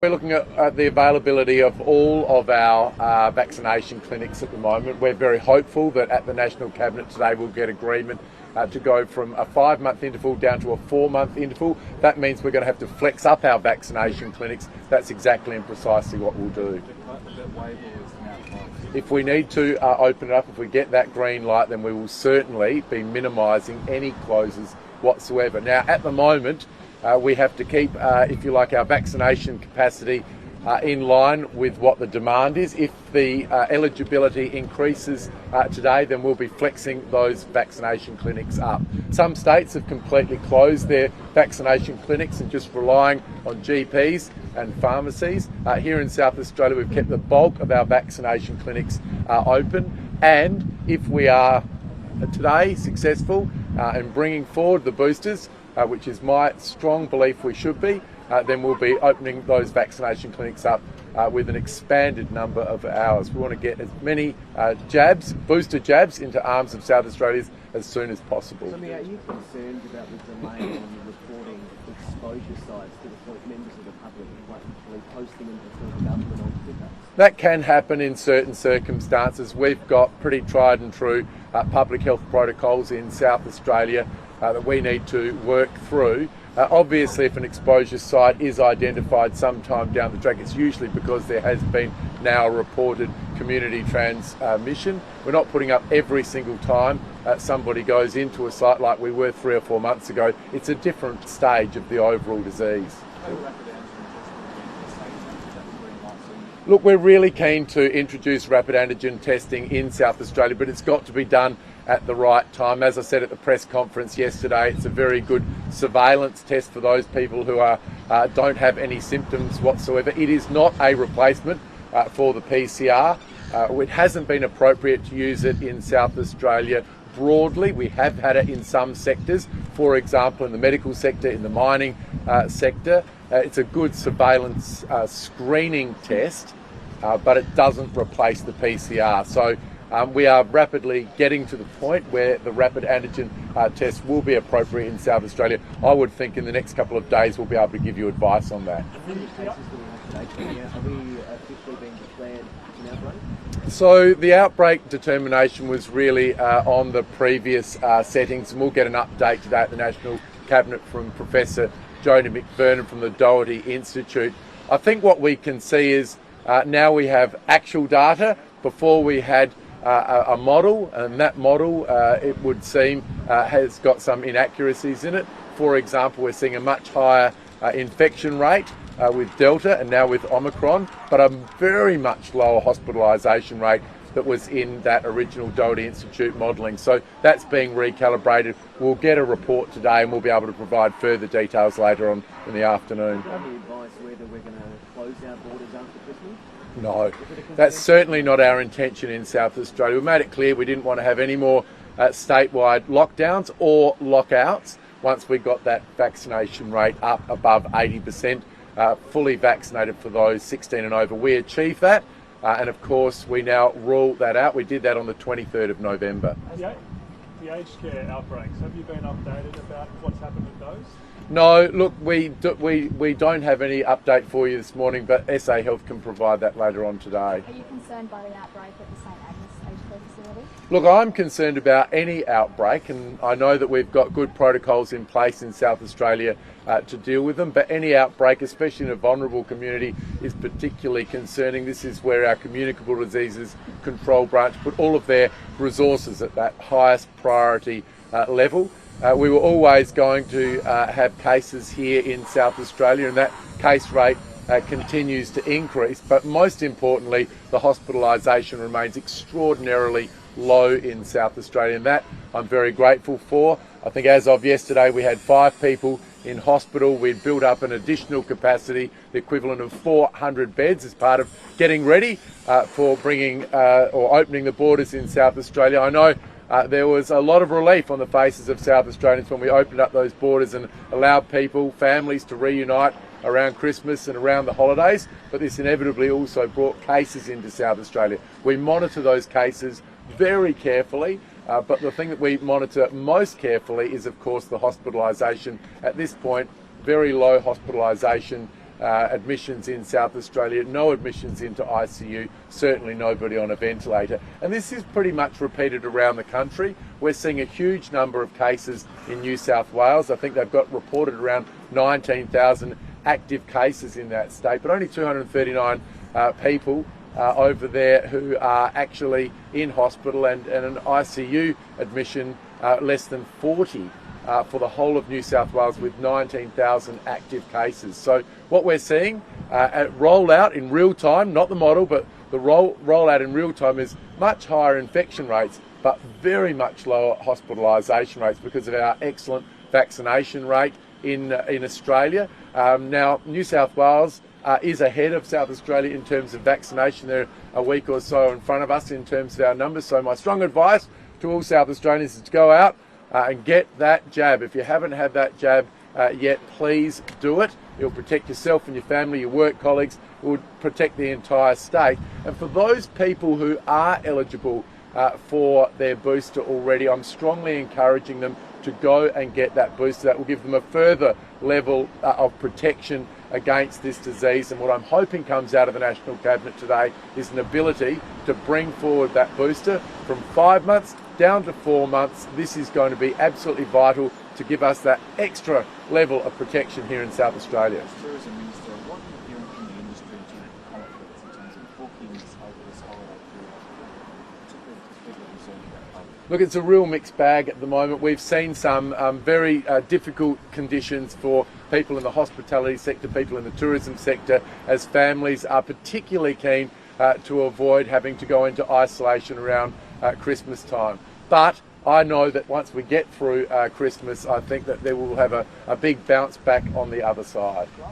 We're looking at the availability of all of our vaccination clinics at the moment. We're very hopeful that at the National Cabinet today we'll get agreement to go from a 5-month interval down to a 4-month interval. That means we're going to have to flex up our vaccination clinics. That's exactly and precisely what we'll do. If we need to open it up, if we get that green light, then we will certainly be minimising any closes whatsoever. Now, at the moment, we have to keep, if you like, our vaccination capacity in line with what the demand is. If the eligibility increases today, then we'll be flexing those vaccination clinics up. Some states have completely closed their vaccination clinics and just relying on GPs and pharmacies. Here in South Australia, we've kept the bulk of our vaccination clinics open, and if we are today successful in bringing forward the boosters, which is my strong belief we should be, then we'll be opening those vaccination clinics up with an expanded number of hours. We want to get as many booster jabs into arms of South Australians as soon as possible. Are you concerned about the delay on reporting exposure sites to the point members of the public quite literally posting them before the government on Twitter? That can happen in certain circumstances. We've got pretty tried and true public health protocols in South Australia that we need to work through. Obviously, if an exposure site is identified sometime down the track, it's usually because there has been now a reported community transmission. We're not putting up every single time somebody goes into a site like we were 3 or 4 months ago. It's a different stage of the overall disease. Look, we're really keen to introduce rapid antigen testing in South Australia, but it's got to be done at the right time. As I said at the press conference yesterday, it's a very good surveillance test for those people who don't have any symptoms whatsoever. It is not a replacement for the PCR. It hasn't been appropriate to use it in South Australia broadly. We have had it in some sectors, for example in the medical sector, in the mining sector. It's a good surveillance screening test, but it doesn't replace the PCR. So we are rapidly getting to the point where the rapid antigen test will be appropriate in South Australia. I would think in the next couple of days we'll be able to give you advice on that. So the outbreak determination was really on the previous settings, and we'll get an update today at the National Cabinet from Professor Jodie McVernon from the Doherty Institute. I think what we can see is now we have actual data. Before we had a model, and that model, it would seem, has got some inaccuracies in it. For example, we're seeing a much higher infection rate with Delta and now with Omicron, but a very much lower hospitalisation rate that was in that original Doherty Institute modelling. So that's being recalibrated. We'll get a report today and we'll be able to provide further details later on in the afternoon. Do you have any advice whether we're going to close our borders after Christmas? No, that's certainly not our intention in South Australia. We made it clear we didn't want to have any more statewide lockdowns or lockouts once we got that vaccination rate up above 80%, fully vaccinated for those 16 and over. We achieved that, and of course we now rule that out. We did that on the 23rd of November. The aged care outbreaks, have you been updated about what's happened with those? No, look, we don't have any update for you this morning, but SA Health can provide that later on today. Are you concerned by the outbreak at the St Agnes aged care facility? Look, I'm concerned about any outbreak, and I know that we've got good protocols in place in South Australia to deal with them, but any outbreak, especially in a vulnerable community, is particularly concerning. This is where our Communicable Diseases Control Branch put all of their resources at that highest priority level. We were always going to have cases here in South Australia, and that case rate continues to increase, but most importantly the hospitalisation remains extraordinarily low in South Australia, and that I'm very grateful for. I think as of yesterday we had 5 people in hospital. We'd built up an additional capacity, the equivalent of 400 beds, as part of getting ready for bringing or opening the borders in South Australia. I know there was a lot of relief on the faces of South Australians when we opened up those borders and allowed people, families to reunite around Christmas and around the holidays, but this inevitably also brought cases into South Australia. We monitor those cases very carefully, but the thing that we monitor most carefully is of course the hospitalisation. At this point, very low hospitalisation admissions in South Australia, no admissions into ICU, certainly nobody on a ventilator. And this is pretty much repeated around the country. We're seeing a huge number of cases in New South Wales. I think they've got reported around 19,000 active cases in that state, but only 239 people over there who are actually in hospital, and an ICU admission less than 40 for the whole of New South Wales, with 19,000 active cases. So what we're seeing roll out in real time, not the model, but the rollout in real time, is much higher infection rates, but very much lower hospitalisation rates because of our excellent vaccination rate in Australia. Now, New South Wales is ahead of South Australia in terms of vaccination. They're a week or so in front of us in terms of our numbers. So my strong advice to all South Australians is to go out and get that jab. If you haven't had that jab yet, please do it. It'll protect yourself and your family, your work colleagues. It will protect the entire state. And for those people who are eligible for their booster already, I'm strongly encouraging them to go and get that booster. That will give them a further level of protection against this disease. And what I'm hoping comes out of the National Cabinet today is an ability to bring forward that booster from 5 months down to 4 months. This is going to be absolutely vital to give us that extra level of protection here in South Australia. As Tourism Minister, what are you hearing from the industry in terms of confidence, in terms of bookings over this holiday period, particularly because people are concerned about COVID? Look, it's a real mixed bag at the moment. We've seen some very difficult conditions for people in the hospitality sector, people in the tourism sector, as families are particularly keen to avoid having to go into isolation around Christmas time. But I know that once we get through Christmas, I think that they will have a big bounce back on the other side.